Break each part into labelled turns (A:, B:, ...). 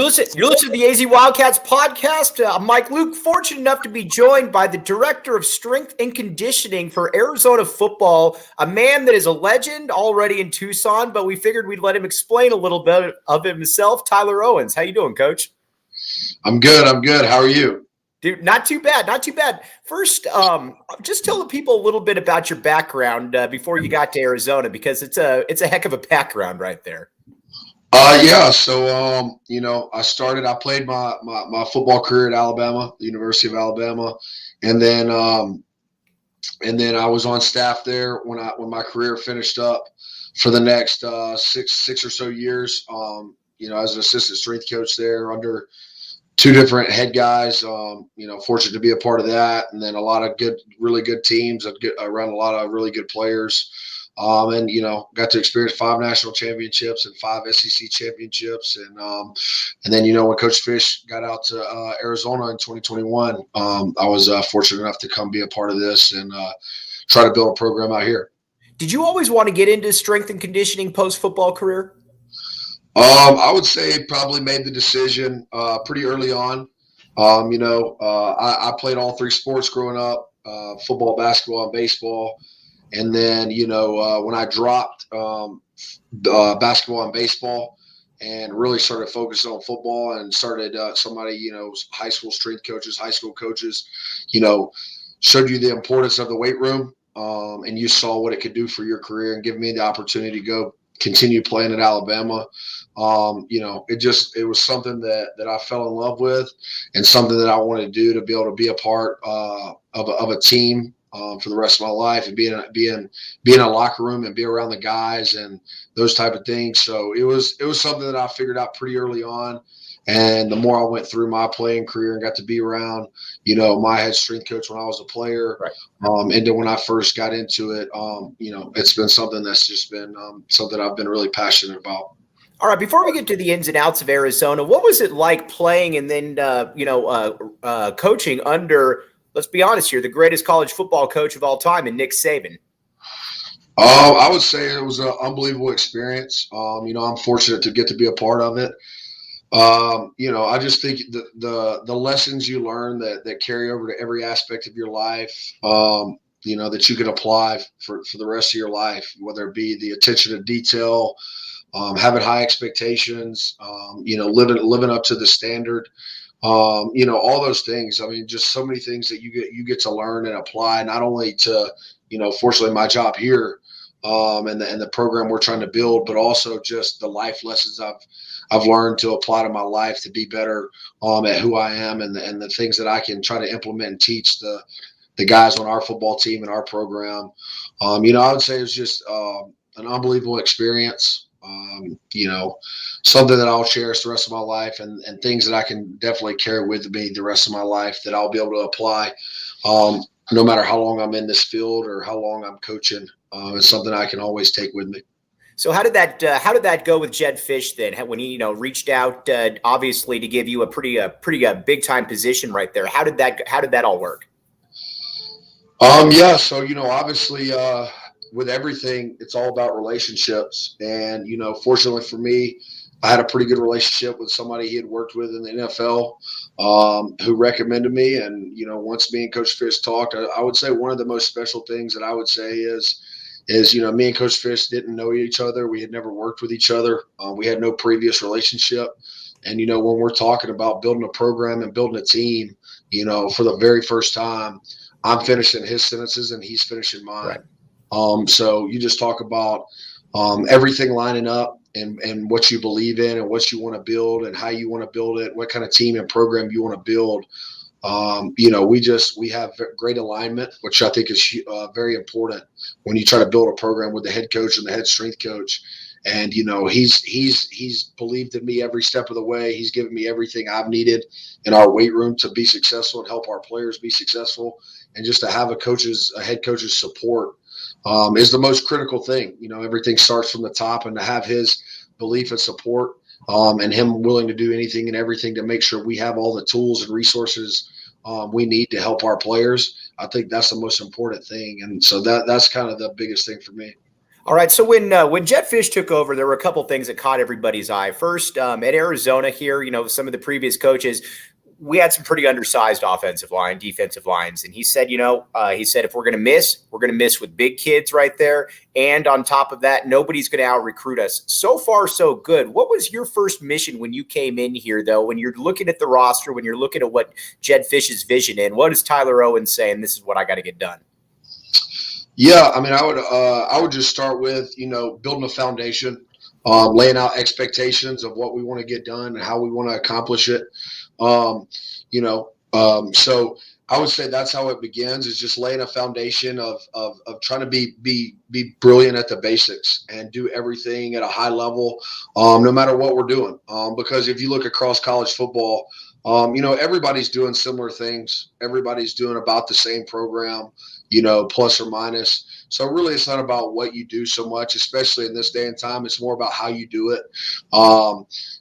A: You're listening to the AZ Wildcats podcast. I'm Mike Luke, fortunate enough to be joined by the Director of Strength and Conditioning for Arizona football, a man that is a legend already in Tucson, but we figured we'd let him explain a little bit of himself. Tyler Owens, how you doing, Coach?
B: I'm good. How are you?
A: Dude, not too bad. First, just tell the people a little bit about your background before you got to Arizona, because it's a heck of a background right there.
B: I played my football career at Alabama, the University of Alabama. And then I was on staff there when my career finished up for the next six or so years, as an assistant strength coach there under two different head guys, fortunate to be a part of that. And then a lot of really good teams around a lot of really good players. Got to experience 5 national championships and 5 SEC championships. And then, when Coach Fisch got out to Arizona in 2021, I was fortunate enough to come be a part of this and try to build a program out here.
A: Did you always want to get into strength and conditioning post-football career?
B: I would say probably made the decision pretty early on. I played all 3 sports growing up, football, basketball, and baseball. And then, when I dropped basketball and baseball and really started focusing on football and started high school strength coaches, high school coaches, showed you the importance of the weight room, and you saw what it could do for your career and give me the opportunity to go continue playing at Alabama. It was something that I fell in love with and something that I wanted to do to be able to be a part of a team for the rest of my life and be in a locker room and be around the guys and those type of things. So it was something that I figured out pretty early on. And the more I went through my playing career and got to be around, my head strength coach when I was a player, right. And then when I first got into it, it's been something that's just been something I've been really passionate about.
A: All right, before we get to the ins and outs of Arizona, what was it like playing and then, coaching under, let's be honest here, the greatest college football coach of all time in Nick Saban?
B: I would say it was an unbelievable experience. I'm fortunate to get to be a part of it. I just think the lessons you learn that carry over to every aspect of your life, that you can apply for the rest of your life, whether it be the attention to detail, having high expectations, living up to the standard, all those things. I mean, just so many things that you get to learn and apply, not only to, fortunately my job here, and the program we're trying to build, but also just the life lessons I've learned to apply to my life to be better at who I am and the things that I can try to implement and teach the guys on our football team and our program. I would say it's just an unbelievable experience. Something that I'll cherish the rest of my life and things that I can definitely carry with me the rest of my life that I'll be able to apply no matter how long I'm in this field or how long I'm coaching. It's something I can always take with me.
A: So how did that go with Jedd Fisch then? When he reached out obviously to give you a pretty big time position right there? How did that all work?
B: So obviously with everything, it's all about relationships. And, fortunately for me, I had a pretty good relationship with somebody he had worked with in the NFL who recommended me. And, once me and Coach Fisch talked, I would say one of the most special things that I would say is, me and Coach Fisch didn't know each other. We had never worked with each other. We had no previous relationship. And, when we're talking about building a program and building a team, for the very first time, I'm finishing his sentences and he's finishing mine. Right. So you just talk about everything lining up and what you believe in and what you want to build and how you want to build it, what kind of team and program you want to build. We have great alignment, which I think is very important when you try to build a program with the head coach and the head strength coach. And, he's believed in me every step of the way. He's given me everything I've needed in our weight room to be successful and help our players be successful. And just to have a head coach's support is the most critical thing. Everything starts from the top, and to have his belief and support and him willing to do anything and everything to make sure we have all the tools and resources we need to help our players. I think that's the most important thing. And so that's kind of the biggest thing for me.
A: All right. So when Jedd Fisch took over, there were a couple things that caught everybody's eye. First, at Arizona here, some of the previous coaches, we had some pretty undersized offensive line, defensive lines. And he said, if we're going to miss with big kids right there. And on top of that, nobody's going to out recruit us. So far, so good. What was your first mission when you came in here, though, when you're looking at the roster, when you're looking at what Jedd Fisch's vision in? What is Tyler Owens saying? This is what I got to get done.
B: Yeah, I mean, I would just start with, building a foundation, laying out expectations of what we want to get done and how we want to accomplish it. So I would say that's how it begins, is just laying a foundation of trying to be brilliant at the basics and do everything at a high level, no matter what we're doing. Because if you look across college football, everybody's doing similar things. Everybody's doing about the same program, plus or minus. So really, it's not about what you do so much, especially in this day and time. It's more about how you do it,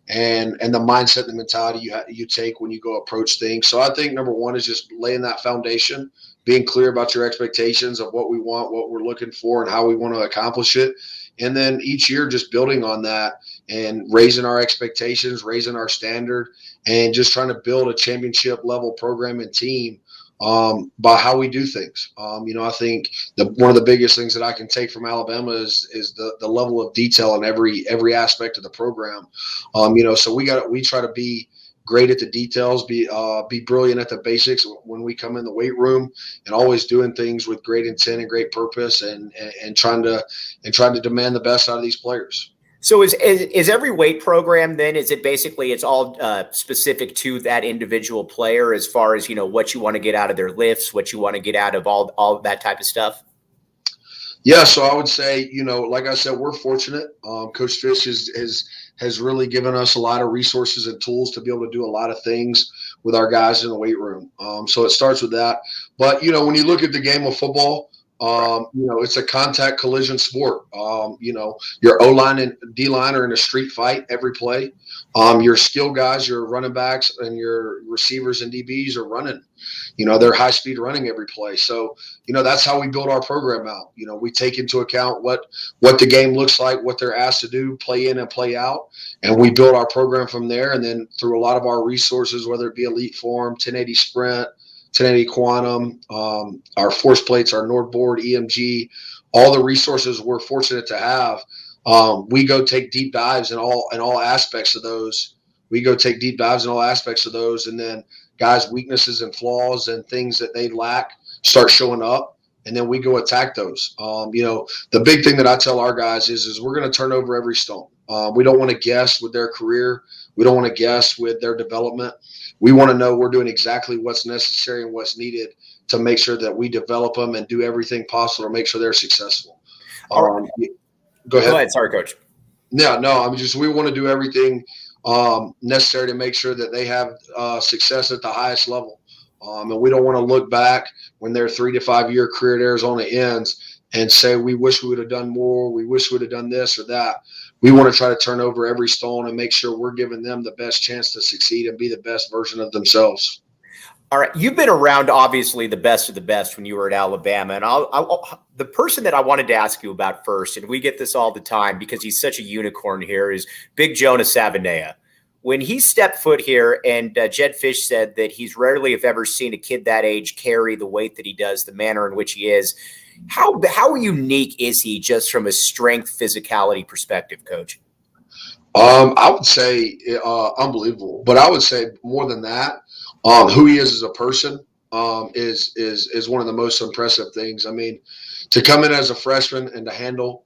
B: and the mindset and the mentality you take when you go approach things. So I think number one is just laying that foundation, being clear about your expectations of what we want, what we're looking for, and how we want to accomplish it. And then each year just building on that and raising our expectations, raising our standard, and just trying to build a championship level program and team by how we do things. I think one of the biggest things that I can take from Alabama is the level of detail in every aspect of the program. So we try to be great at the details, be brilliant at the basics when we come in the weight room, and always doing things with great intent and great purpose, and trying to demand the best out of these players.
A: So is every weight program then, is it basically it's all specific to that individual player as far as, what you want to get out of their lifts, what you want to get out of all that type of stuff?
B: Yeah, so I would say, like I said, we're fortunate. Coach Fisch has really given us a lot of resources and tools to be able to do a lot of things with our guys in the weight room. So it starts with that. But, when you look at the game of football, it's a contact collision sport. Your O-line and D-line are in a street fight every play. Your skill guys, your running backs, and your receivers and DBs are running. They're high speed running every play. So, that's how we build our program out. We take into account what the game looks like, what they're asked to do, play in and play out, and we build our program from there. And then through a lot of our resources, whether it be Elite Form, 1080 Sprint, 1080 Quantum, our force plates, our Nordboard, EMG, all the resources we're fortunate to have. We go take deep dives in all aspects of those. And then guys' weaknesses and flaws and things that they lack start showing up, and then we go attack those. The big thing that I tell our guys is we're going to turn over every stone. We don't want to guess with their career. We don't want to guess with their development. We want to know we're doing exactly what's necessary and what's needed to make sure that we develop them and do everything possible to make sure they're successful. Go ahead.
A: Sorry, Coach.
B: Yeah, no, we want to do everything necessary to make sure that they have success at the highest level. And we don't want to look back when their 3 to 5 year career at Arizona ends and say, we wish we would have done more. We wish we would have done this or that. We want to try to turn over every stone and make sure we're giving them the best chance to succeed and be the best version of themselves.
A: All right. You've been around, obviously, the best of the best when you were at Alabama. And the person that I wanted to ask you about first, and we get this all the time because he's such a unicorn here, is big Jonah Savaiinaea. When he stepped foot here, and Jedd Fisch said that he's rarely, if ever, seen a kid that age carry the weight that he does, the manner in which he is. How unique is he just from a strength, physicality perspective, Coach?
B: I would say unbelievable. But I would say more than that, who he is as a person is one of the most impressive things. I mean, to come in as a freshman and to handle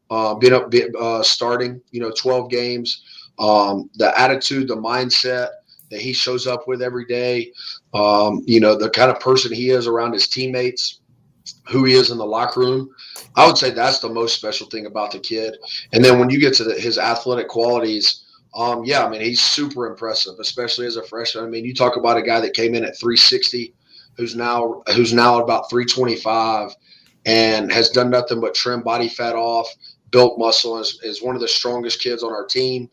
B: starting 12 games, the attitude, the mindset that he shows up with every day, the kind of person he is around his teammates, who he is in the locker room. I would say that's the most special thing about the kid. And then when you get to his athletic qualities, he's super impressive, especially as a freshman. You talk about a guy that came in at 360, who's now about 325, and has done nothing but trim body fat off, built muscle, is one of the strongest kids on our team,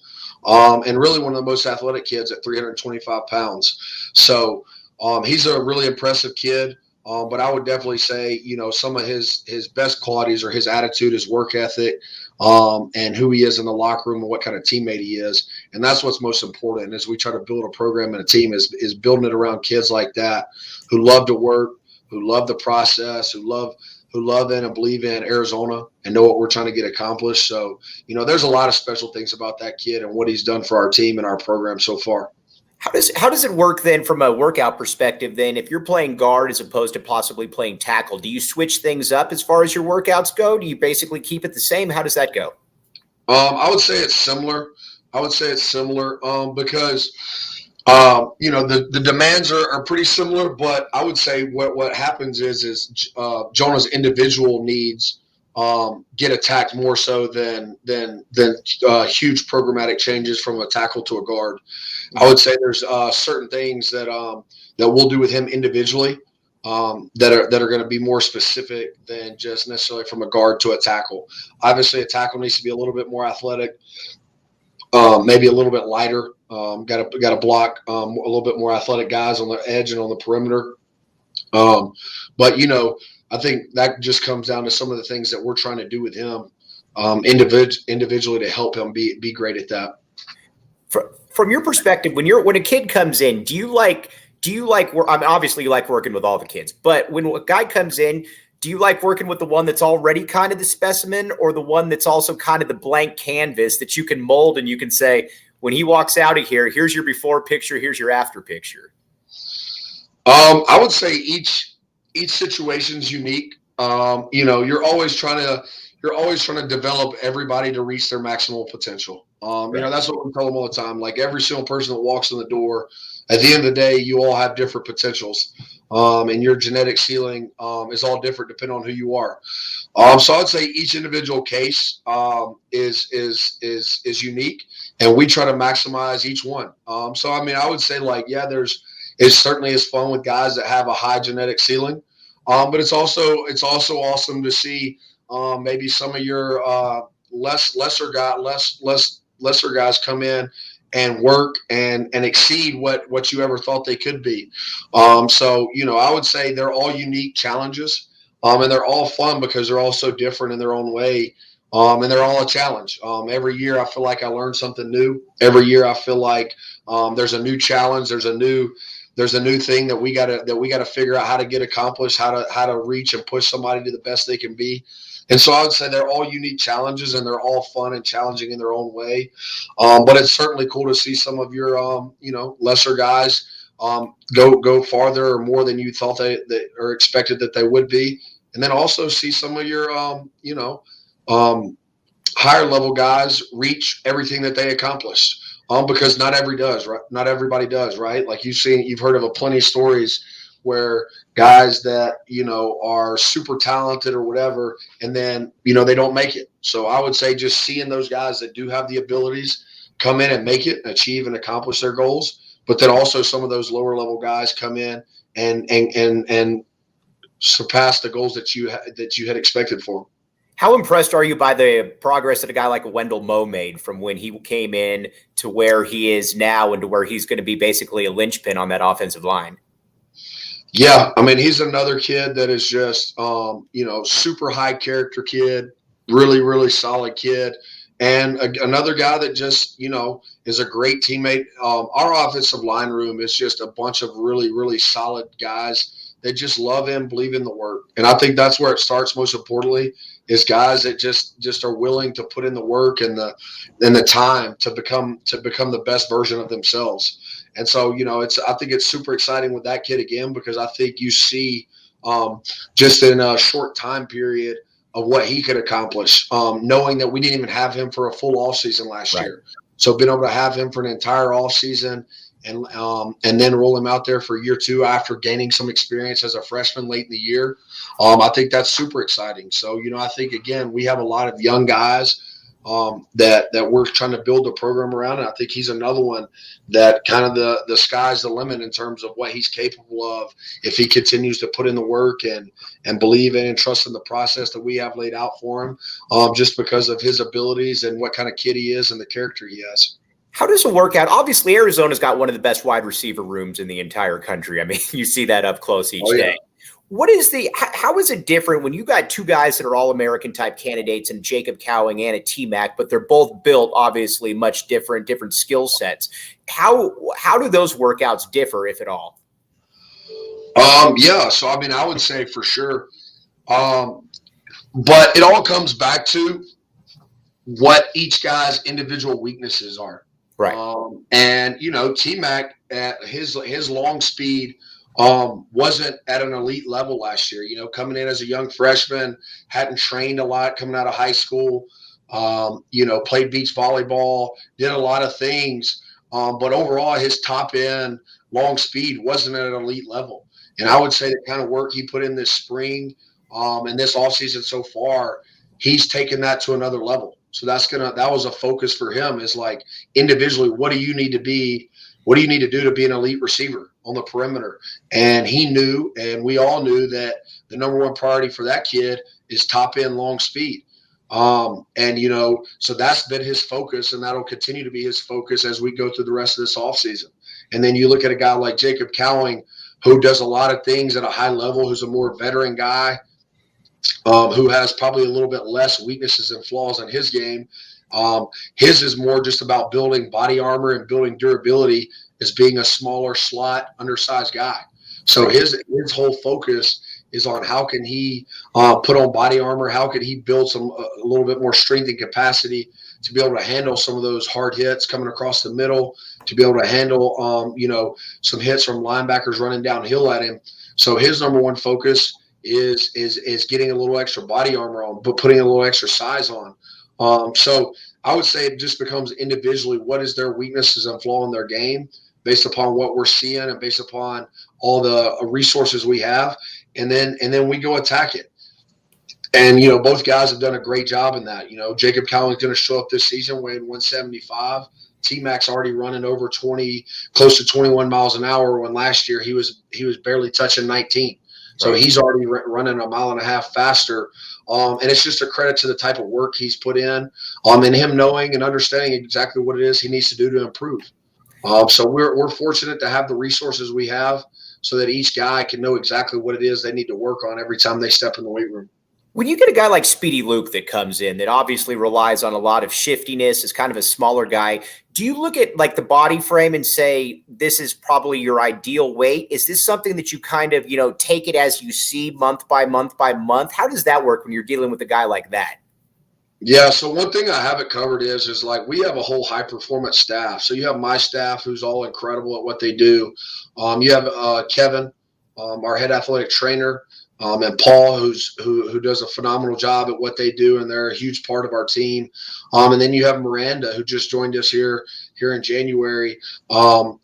B: and really one of the most athletic kids at 325 pounds. So he's a really impressive kid. But I would definitely say, some of his best qualities are his attitude, his work ethic, and who he is in the locker room and what kind of teammate he is. And that's what's most important as we try to build a program and a team is building it around kids like that who love to work, who love the process, who love in and believe in Arizona and know what we're trying to get accomplished. So, there's a lot of special things about that kid and what he's done for our team and our program so far.
A: How does it work then from a workout perspective then? If you're playing guard as opposed to possibly playing tackle, do you switch things up as far as your workouts go? Do you basically keep it the same? How does that go?
B: I would say it's similar. Because the demands are pretty similar, but I would say what happens is Jonah's individual needs get attacked more so than huge programmatic changes from a tackle to a guard. I would say there's certain things that we'll do with him individually that are going to be more specific than just necessarily from a guard to a tackle. Obviously, a tackle needs to be a little bit more athletic, maybe a little bit lighter. Got to block a little bit more athletic guys on the edge and on the perimeter. But I think that just comes down to some of the things that we're trying to do with him individually to help him be great at that.
A: From your perspective, when a kid comes in, do you like obviously you like working with all the kids, but when a guy comes in, do you like working with the one that's already kind of the specimen or the one that's also kind of the blank canvas that you can mold and you can say, when he walks out of here, here's your before picture, here's your after picture?
B: I would say each situation's unique. You're always trying to develop everybody to reach their maximal potential.
A: Right.
B: That's what we tell them all the time. Like every single person that walks in the door, at the end of the day, you all have different potentials. And your genetic ceiling is all different depending on who you are. So I'd say each individual case is unique, and we try to maximize each one. So I would say it certainly is fun with guys that have a high genetic ceiling, but it's also awesome to see maybe some of your lesser guys come in and work and exceed what you ever thought they could be. So I would say they're all unique challenges, and they're all fun because they're all so different in their own way. And they're all a challenge. Every year I feel like I learn something new. Every year I feel like there's a new challenge. There's a new thing that we gotta figure out how to get accomplished, how to reach and push somebody to the best they can be. And so I would say they're all unique challenges, and they're all fun and challenging in their own way. But it's certainly cool to see some of your lesser guys go farther or more than you thought they or expected that they would be, and then also see some of your higher level guys reach everything that they accomplished. Because not everybody does, right? Like you've heard of plenty of stories where guys that are super talented or whatever, and then they don't make it. So I would say just seeing those guys that do have the abilities come in and make it, achieve and accomplish their goals, but then also some of those lower level guys come in and surpass the goals that you had expected for them.
A: How impressed are you by the progress that a guy like Wendell Moe made from when he came in to where he is now and to where he's going to be basically a linchpin on that offensive line?
B: Yeah, he's another kid that is just, super high character kid, really, really solid kid. And another guy that just, is a great teammate. Our offensive line room is just a bunch of really, really solid guys that just love him, believe in the work. And I think that's where it starts most importantly, is guys that just are willing to put in the work and the time to become the best version of themselves. And so, I think it's super exciting with that kid again, because I think you see just in a short time period of what he could accomplish, knowing that we didn't even have him for a full off season last year. So being able to have him for an entire off season and then roll him out there for year two after gaining some experience as a freshman late in the year, I think that's super exciting. So, I think, again, we have a lot of young guys that we're trying to build a program around. And I think he's another one that kind of the sky's the limit in terms of what he's capable of if he continues to put in the work and believe in and trust in the process that we have laid out for him, just because of his abilities and what kind of kid he is and the character he has.
A: How does it work out? Obviously, Arizona's got one of the best wide receiver rooms in the entire country. You see that up close each day. How is it different when you got two guys that are All-American type candidates and Jacob Cowing and a T-Mac, but they're both built obviously much different skill sets? How do those workouts differ, if at all?
B: Yeah, so I mean, I would say for sure. But it all comes back to what each guy's individual weaknesses are.
A: Right.
B: And T-Mac at his long speed wasn't at an elite level last year. Coming in as a young freshman, hadn't trained a lot coming out of high school. Played beach volleyball, did a lot of things. But overall, his top end long speed wasn't at an elite level. And I would say the kind of work he put in this spring and this offseason so far, he's taken that to another level. So that was a focus for him, is like individually, what do you need to be? What do you need to do to be an elite receiver on the perimeter? And he knew, and we all knew, that the number one priority for that kid is top end long speed. So that's been his focus, and that'll continue to be his focus as we go through the rest of this offseason. And then you look at a guy like Jacob Cowing, who does a lot of things at a high level, who's a more veteran guy, who has probably a little bit less weaknesses and flaws in his game. His is more just about building body armor and building durability as being a smaller slot, undersized guy. So his whole focus is on how can he put on body armor, how can he build a little bit more strength and capacity to be able to handle some of those hard hits coming across the middle, to be able to handle some hits from linebackers running downhill at him. So his number one focus is getting a little extra body armor on, but putting a little extra size on. So I would say it just becomes individually what is their weaknesses and flaw in their game based upon what we're seeing and based upon all the resources we have. And then we go attack it. And, both guys have done a great job in that. Jacob Cowing's going to show up this season weighing 175. T-Mac's already running over 20, close to 21 miles an hour, when last year he was barely touching 19. So he's already running a mile and a half faster. And it's just a credit to the type of work he's put in, and him knowing and understanding exactly what it is he needs to do to improve. So we're fortunate to have the resources we have so that each guy can know exactly what it is they need to work on every time they step in the weight room.
A: When you get a guy like Speedy Luke that comes in that obviously relies on a lot of shiftiness, is kind of a smaller guy, do you look at like the body frame and say, this is probably your ideal weight? Is this something that you kind of, take it as you see month by month by month? How does that work when you're dealing with a guy like that?
B: Yeah, so one thing I haven't covered is like we have a whole high performance staff. So you have my staff, who's all incredible at what they do. You have Kevin, our head athletic trainer, and Paul, who does a phenomenal job at what they do, and they're a huge part of our team. And then you have Miranda, who just joined us here in January,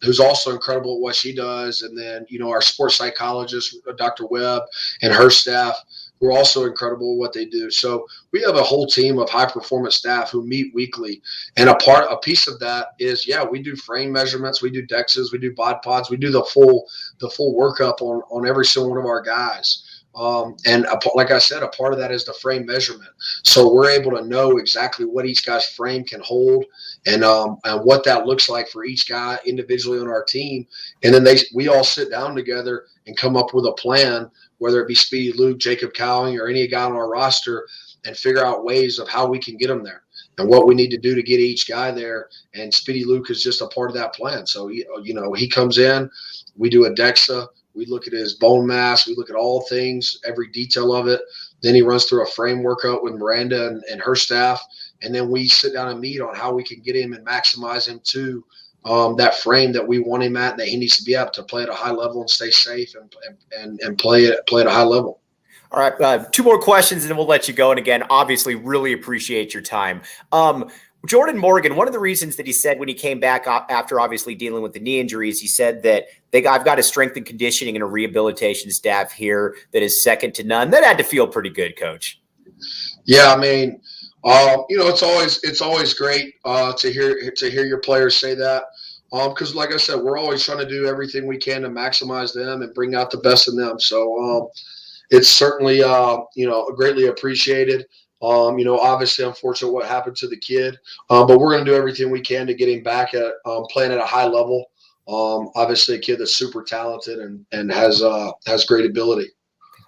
B: who's also incredible at what she does. And then, our sports psychologist, Dr. Webb, and her staff, who are also incredible at what they do. So we have a whole team of high-performance staff who meet weekly. And a piece of that is, we do frame measurements, we do DEXs, we do bod pods, we do the full workup on every single one of our guys. Like I said, a part of that is the frame measurement. So we're able to know exactly what each guy's frame can hold and what that looks like for each guy individually on our team. And then we all sit down together and come up with a plan, whether it be Speedy Luke, Jacob Cowing, or any guy on our roster, and figure out ways of how we can get them there and what we need to do to get each guy there. And Speedy Luke is just a part of that plan. So, he comes in, we do a DEXA, we look at his bone mass, we look at all things, every detail of it. Then he runs through a frame workout with Miranda and her staff. And then we sit down and meet on how we can get him and maximize him to that frame that we want him at, that he needs to be able to play at a high level and stay safe and play at a high level.
A: All right, two more questions and then we'll let you go. And again, obviously really appreciate your time. Jordan Morgan, one of the reasons that he said when he came back after obviously dealing with the knee injuries, he said that I've got a strength and conditioning and a rehabilitation staff here that is second to none. That had to feel pretty good, Coach.
B: Yeah, I mean, it's always great to hear your players say that. Because like I said, we're always trying to do everything we can to maximize them and bring out the best in them. So it's certainly, greatly appreciated. Obviously unfortunate what happened to the kid, but we're going to do everything we can to get him back at playing at a high level. Obviously a kid that's super talented and has great ability.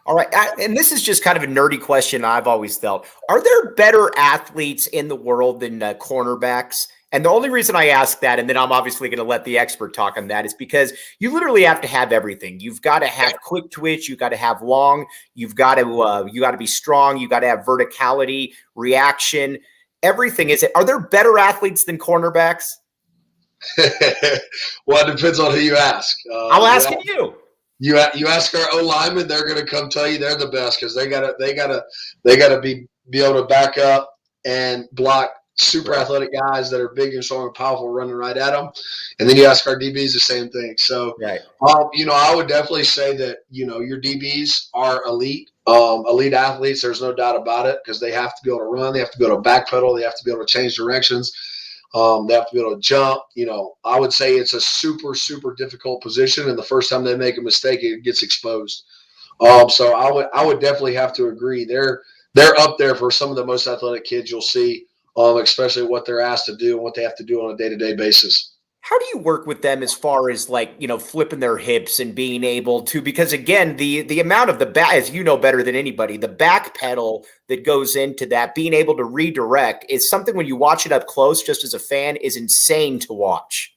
A: All right. And this is just kind of a nerdy question I've always felt. Are there better athletes in the world than cornerbacks? And the only reason I ask that, and then I'm obviously going to let the expert talk on that, is because you literally have to have everything. You've got to have quick twitch. You've got to have long. You've got to be strong. You got to have verticality, reaction, everything. Are there better athletes than cornerbacks?
B: Well, it depends on who you ask.
A: I'm asking you.
B: You ask our O linemen, they're going to come tell you they're the best because they gotta be able to back up and block super athletic guys that are big and strong and powerful running right at them. And then you ask our DBs the same thing. So,
A: right.
B: I would definitely say that, your DBs are elite athletes. There's no doubt about it because they have to be able to run. They have to be able to backpedal. They have to be able to change directions. They have to be able to jump. I would say it's a super, super difficult position. And the first time they make a mistake, it gets exposed. So I would definitely have to agree. They're up there for some of the most athletic kids you'll see. Especially what they're asked to do and what they have to do on a day-to-day basis.
A: How do you work with them as far as flipping their hips and being able to, because again, the amount of the back, as you know better than anybody, the back pedal that goes into that, being able to redirect is something when you watch it up close, just as a fan, is insane to watch.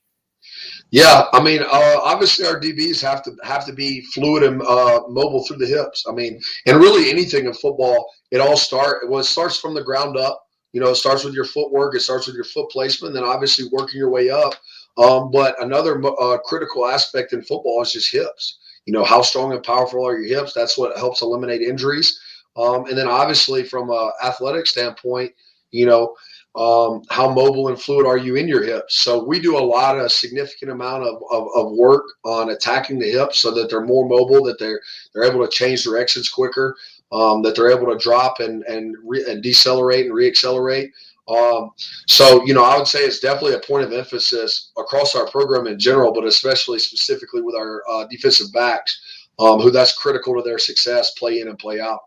B: Yeah. I mean, obviously our DBs have to be fluid and mobile through the hips. I mean, and really anything in football, it starts from the ground up. It starts with your footwork. It starts with your foot placement, then obviously working your way up. But another critical aspect in football is just hips. How strong and powerful are your hips? That's what helps eliminate injuries. And then obviously from an athletic standpoint, how mobile and fluid are you in your hips? So we do a significant amount of work on attacking the hips so that they're more mobile, that they're able to change directions quicker. That they're able to drop and decelerate and reaccelerate. So, I would say it's definitely a point of emphasis across our program in general, but especially specifically with our defensive backs, who that's critical to their success, play in and play out.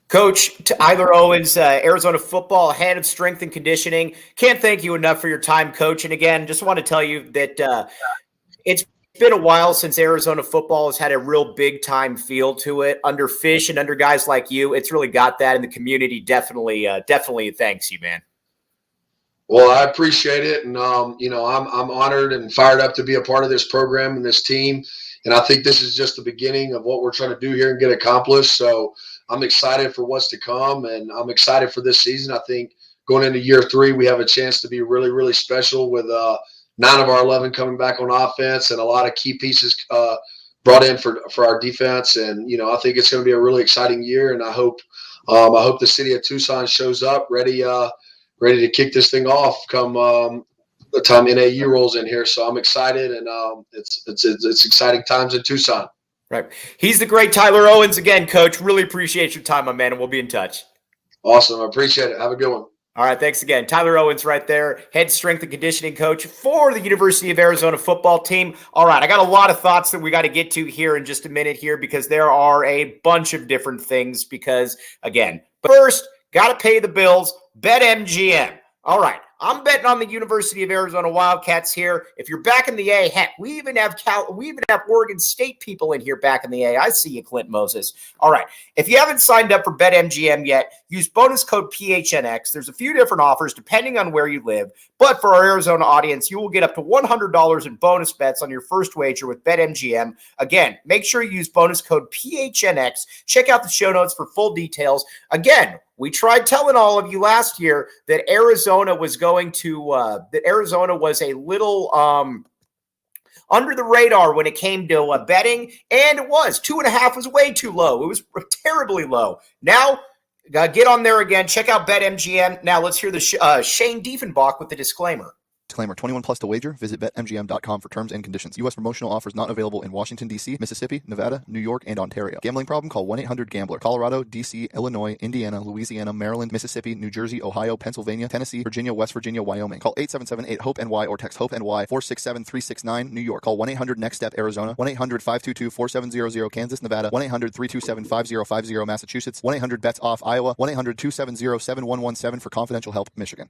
A: Coach Tyler Owens, Arizona football, head of strength and conditioning. Can't thank you enough for your time, Coach. And again, just want to tell you that it's been a while since Arizona football has had a real big time feel to it under Fisch and under guys like you. It's really got that, and the community definitely thanks you, man.
B: Well, I appreciate it. And, I'm honored and fired up to be a part of this program and this team. And I think this is just the beginning of what we're trying to do here and get accomplished. So I'm excited for what's to come, and I'm excited for this season. I think going into year 3, we have a chance to be really, really special with 9 of our 11 coming back on offense and a lot of key pieces brought in for our defense. And, I think it's going to be a really exciting year. And I hope the city of Tucson shows up ready to kick this thing off come the time NAU rolls in here. So I'm excited, and it's exciting times in Tucson.
A: Right. He's the great Tyler Owens again, Coach. Really appreciate your time, my man, and we'll be in touch.
B: Awesome. I appreciate it. Have a good one.
A: All right, thanks again. Tyler Owens right there, head strength and conditioning coach for the University of Arizona football team. All right, I got a lot of thoughts that we got to get to here in just a minute here because there are a bunch of different things because, again, but first, got to pay the bills, BetMGM. All right, I'm betting on the University of Arizona Wildcats here. If you're back in the A, heck, we even have Oregon State people in here back in the A. I see you, Clint Moses. All right, if you haven't signed up for BetMGM yet, use bonus code PHNX. There's a few different offers depending on where you live, but for our Arizona audience, you will get up to $100 in bonus bets on your first wager with BetMGM. Again, make sure you use bonus code PHNX. Check out the show notes for full details. Again, we tried telling all of you last year that Arizona was a little under the radar when it came to betting, and it was 2.5 was way too low. It was terribly low. Now, get on there again. Check out BetMGM. Now, let's hear the Shane Diefenbach with the disclaimer.
C: Disclaimer, 21 plus to wager. Visit BetMGM.com for terms and conditions. U.S. promotional offers not available in Washington, D.C., Mississippi, Nevada, New York, and Ontario. Gambling problem? Call 1-800-GAMBLER. Colorado, D.C., Illinois, Indiana, Louisiana, Maryland, Mississippi, New Jersey, Ohio, Pennsylvania, Tennessee, Virginia, West Virginia, Wyoming. Call 877-8-HOPE-NY or text HOPE-NY 467-369, New York. Call 1-800-NEXT-STEP, Arizona. 1-800-522-4700, Kansas, Nevada. 1-800-327-5050, Massachusetts. 1-800-BETS-OFF, Iowa. 1-800-270-7117 for confidential help, Michigan.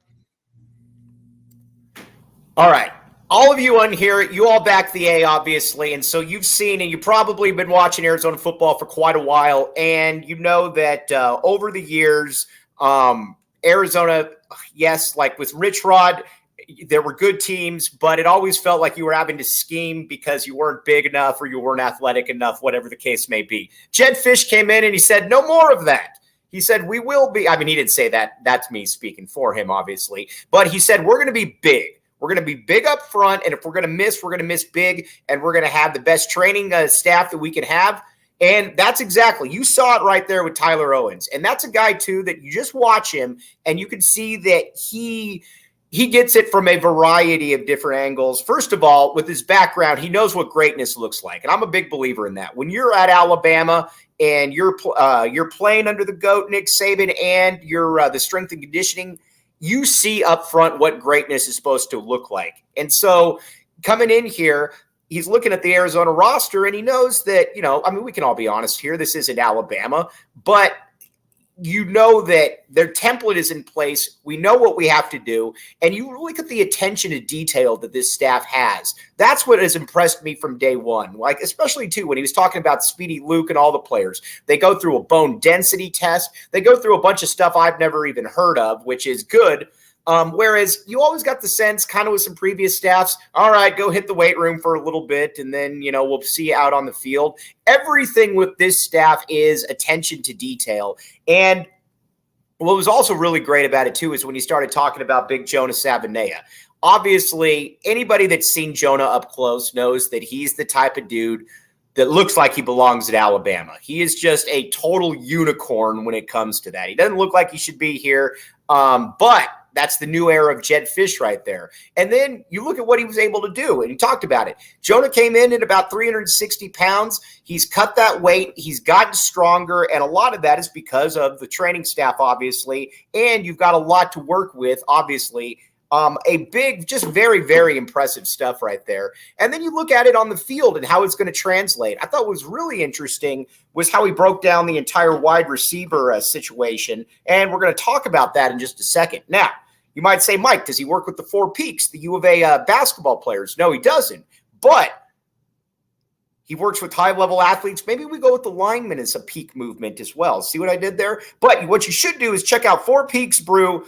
A: All right. All of you on here, you all back the A, obviously, and so you've seen and you've probably been watching Arizona football for quite a while, and you know that over the years, Arizona, yes, like with Rich Rod, there were good teams, but it always felt like you were having to scheme because you weren't big enough or you weren't athletic enough, whatever the case may be. Jedd Fisch came in and he said, no more of that. He said, we will be. I mean, he didn't say that. That's me speaking for him, obviously. But he said, we're going to be big. We're going to be big up front, and if we're going to miss, we're going to miss big, and we're going to have the best training staff that we can have. And that's exactly, you saw it right there with Tyler Owens. And that's a guy, too, that you just watch him, and you can see that he gets it from a variety of different angles. First of all, with his background, he knows what greatness looks like, and I'm a big believer in that. When you're at Alabama and you're playing under the GOAT, Nick Saban, and you're the strength and conditioning, you see up front what greatness is supposed to look like. And so coming in here, he's looking at the Arizona roster and he knows that, I mean, we can all be honest here. This isn't Alabama, but you know that their template is in place. We know what we have to do. And you look at the attention to detail that this staff has. That's what has impressed me from day one. Like, especially too, when he was talking about Speedy Luke and all the players, they go through a bone density test. They go through a bunch of stuff I've never even heard of, which is good. Whereas you always got the sense kind of with some previous staffs, all right, go hit the weight room for a little bit and then, we'll see you out on the field. Everything with this staff is attention to detail. And what was also really great about it too is when he started talking about big Jonah Savaiinaea. Obviously, anybody that's seen Jonah up close knows that he's the type of dude that looks like he belongs at Alabama. He is just a total unicorn when it comes to that. He doesn't look like he should be here, but that's the new era of Jedd Fisch right there. And then you look at what he was able to do, and he talked about it. Jonah came in at about 360 pounds. He's cut that weight. He's gotten stronger, and a lot of that is because of the training staff, obviously, and you've got a lot to work with, obviously. A big, just very, very impressive stuff right there. And then you look at it on the field and how it's going to translate. I thought what was really interesting was how he broke down the entire wide receiver situation. And we're going to talk about that in just a second. Now, you might say, Mike, does he work with the Four Peaks, the U of A basketball players? No, he doesn't. But he works with high-level athletes. Maybe we go with the linemen as a peak movement as well. See what I did there? But what you should do is check out Four Peaks Brew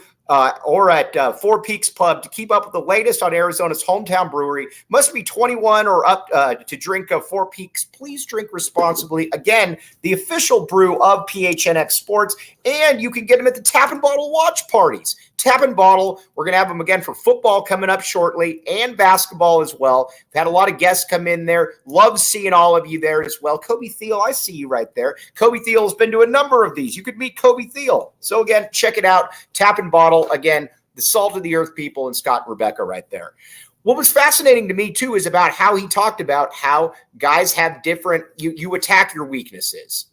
A: or at Four Peaks Pub to keep up with the latest on Arizona's hometown brewery. Must be 21 or up to drink Four Peaks. Please drink responsibly. Again, the official brew of PHNX Sports, and you can get them at the Tap and Bottle watch parties. Tap and Bottle, we're going to have them again for football coming up shortly and basketball as well. We've had a lot of guests come in there. Love seeing all of you there as well. Kobe Thiel, I see you right there. Kobe Thiel has been to a number of these. You could meet Kobe Thiel. So again, check it out. Tap and Bottle, again, the salt of the earth people and Scott and Rebecca right there. What was fascinating to me too is about how he talked about how guys have different, you attack your weaknesses.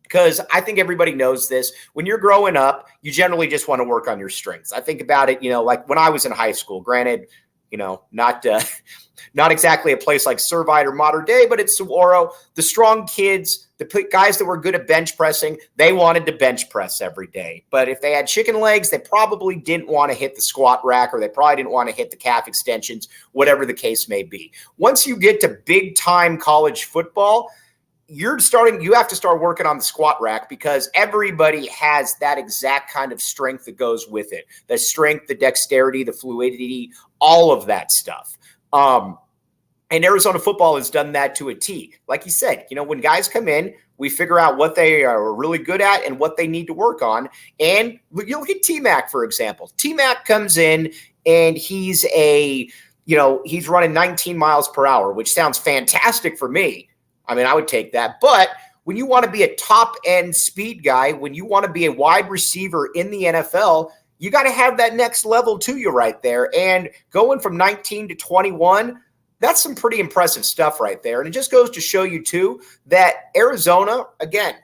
A: Because I think everybody knows this. When you're growing up, you generally just want to work on your strengths. I think about it, like when I was in high school, granted, not exactly a place like Servite or Modern Day, but it's Saguaro. The strong kids, the guys that were good at bench pressing, they wanted to bench press every day. But if they had chicken legs, they probably didn't want to hit the squat rack, or they probably didn't want to hit the calf extensions, whatever the case may be. Once you get to big time college football, you have to start working on the squat rack, because everybody has that exact kind of strength that goes with it. The strength, the dexterity, the fluidity, all of that stuff. And Arizona football has done that to a T. Like you said, when guys come in, we figure out what they are really good at and what they need to work on. And you look at T-Mac, for example. T-Mac comes in and he's running 19 miles per hour, which sounds fantastic for me. I mean, I would take that. But when you want to be a top-end speed guy, when you want to be a wide receiver in the NFL, you got to have that next level to you right there. And going from 19 to 21, that's some pretty impressive stuff right there. And it just goes to show you, too, that Arizona, again,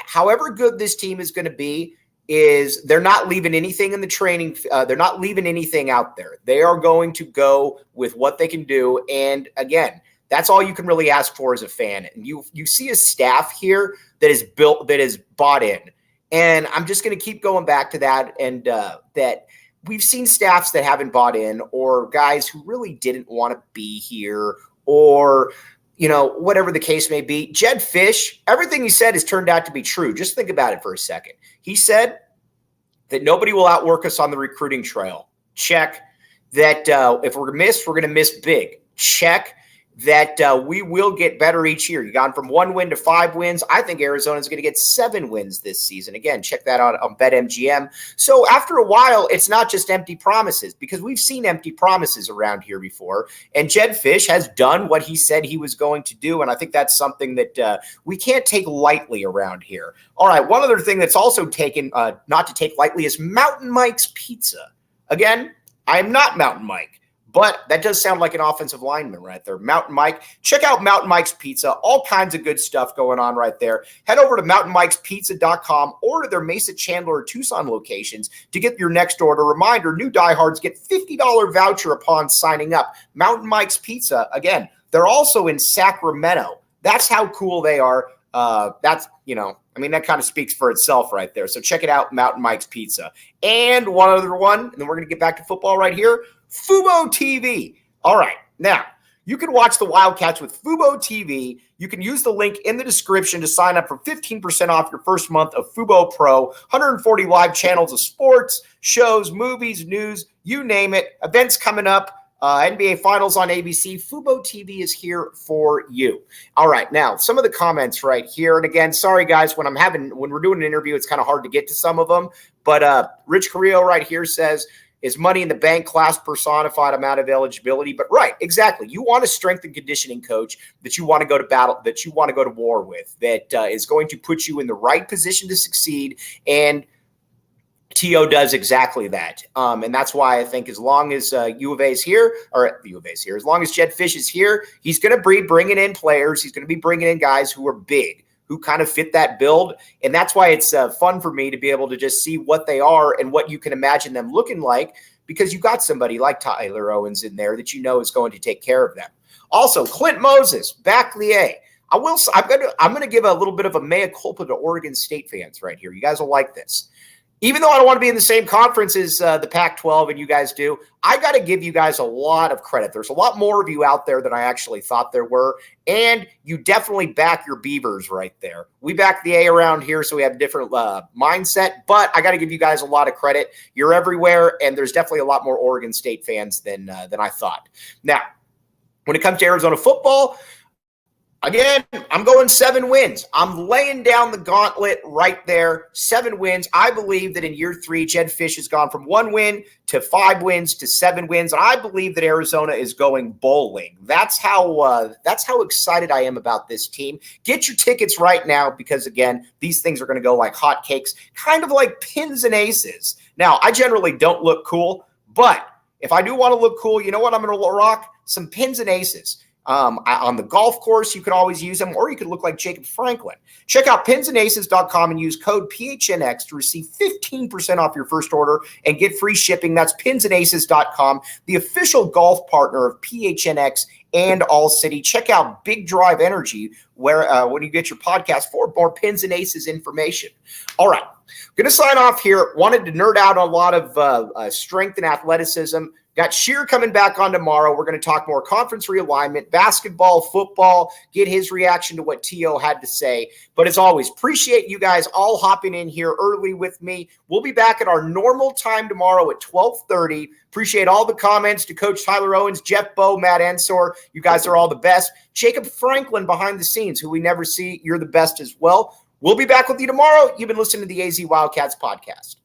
A: however good this team is going to be, is they're not leaving anything in the training. They're not leaving anything out there. They are going to go with what they can do. And, again, that's all you can really ask for as a fan. And you see a staff here that is built, that is bought in. And I'm just going to keep going back to that. And that we've seen staffs that haven't bought in, or guys who really didn't want to be here, or whatever the case may be. Jedd Fisch, everything he said has turned out to be true. Just think about it for a second. He said that nobody will outwork us on the recruiting trail. Check. That if we're going to miss big. Check. That we will get better each year. You've gone from 1 win to 5 wins. I think Arizona's going to get 7 wins this season. Again, check that out on BetMGM. So after a while, it's not just empty promises, because we've seen empty promises around here before. And Jedd Fisch has done what he said he was going to do. And I think that's something that we can't take lightly around here. All right, one other thing that's also taken not to take lightly is Mountain Mike's Pizza. Again, I am not Mountain Mike. But that does sound like an offensive lineman right there. Mountain Mike. Check out Mountain Mike's Pizza. All kinds of good stuff going on right there. Head over to mountainmikespizza.com or to their Mesa, Chandler, or Tucson locations to get your next order. Reminder, new diehards get $50 voucher upon signing up. Mountain Mike's Pizza, again, they're also in Sacramento. That's how cool they are. That kind of speaks for itself right there. So check it out, Mountain Mike's Pizza. And one other one, and then we're going to get back to football right here. Fubo TV. All right. Now, you can watch the Wildcats with Fubo TV. You can use the link in the description to sign up for 15% off your first month of Fubo Pro. 140 live channels of sports, shows, movies, news, you name it. Events coming up. NBA Finals on ABC. Fubo TV is here for you. All right. Now, some of the comments right here. And again, sorry, guys, when we're doing an interview, it's kind of hard to get to some of them. But Rich Carrillo right here says, is Money in the Bank class personified amount of eligibility? But right, exactly. You want a strength and conditioning coach that you want to go to battle, that you want to go to war with, that is going to put you in the right position to succeed. And T.O. does exactly that. And that's why I think as long as U of A is here, as long as Jedd Fisch is here, he's going to be bringing in players. He's going to be bringing in guys who are big, who kind of fit that build. And that's why it's fun for me to be able to just see what they are and what you can imagine them looking like, because you got somebody like Tyler Owens in there that is going to take care of them. Also, Clint Moses, Baclier. I'm going to give a little bit of a mea culpa to Oregon State fans right here. You guys will like this. Even though I don't want to be in the same conference as the Pac-12 and you guys do, I got to give you guys a lot of credit. There's a lot more of you out there than I actually thought there were, and you definitely back your Beavers right there. We back the A around here, so we have a different mindset, but I got to give you guys a lot of credit. You're everywhere, and there's definitely a lot more Oregon State fans than I thought. Now, when it comes to Arizona football, again, I'm going 7 wins. I'm laying down the gauntlet right there. 7 wins. I believe that in year 3, Jedd Fisch has gone from 1 win to 5 wins to 7 wins. And I believe that Arizona is going bowling. That's how excited I am about this team. Get your tickets right now because, again, these things are going to go like hotcakes, kind of like pins and aces. Now, I generally don't look cool, but if I do want to look cool, you know what I'm going to rock? Some pins and aces. On the golf course, you can always use them, or you could look like Jacob Franklin. Check out pinsandaces.com and use code PHNX to receive 15% off your first order and get free shipping. That's pinsandaces.com, the official golf partner of PHNX and ALLCITY. Check out Big Drive Energy, where when you get your podcast for more Pins and Aces information. All right, going to sign off here. Wanted to nerd out on a lot of strength and athleticism. Got Shear coming back on tomorrow. We're going to talk more conference realignment, basketball, football, get his reaction to what T.O. had to say. But as always, appreciate you guys all hopping in here early with me. We'll be back at our normal time tomorrow at 12:30. Appreciate all the comments to Coach Tyler Owens, Jeff Bowe, Matt Ensor. You guys are all the best. Jacob Franklin behind the scenes, who we never see. You're the best as well. We'll be back with you tomorrow. You've been listening to the AZ Wildcats podcast.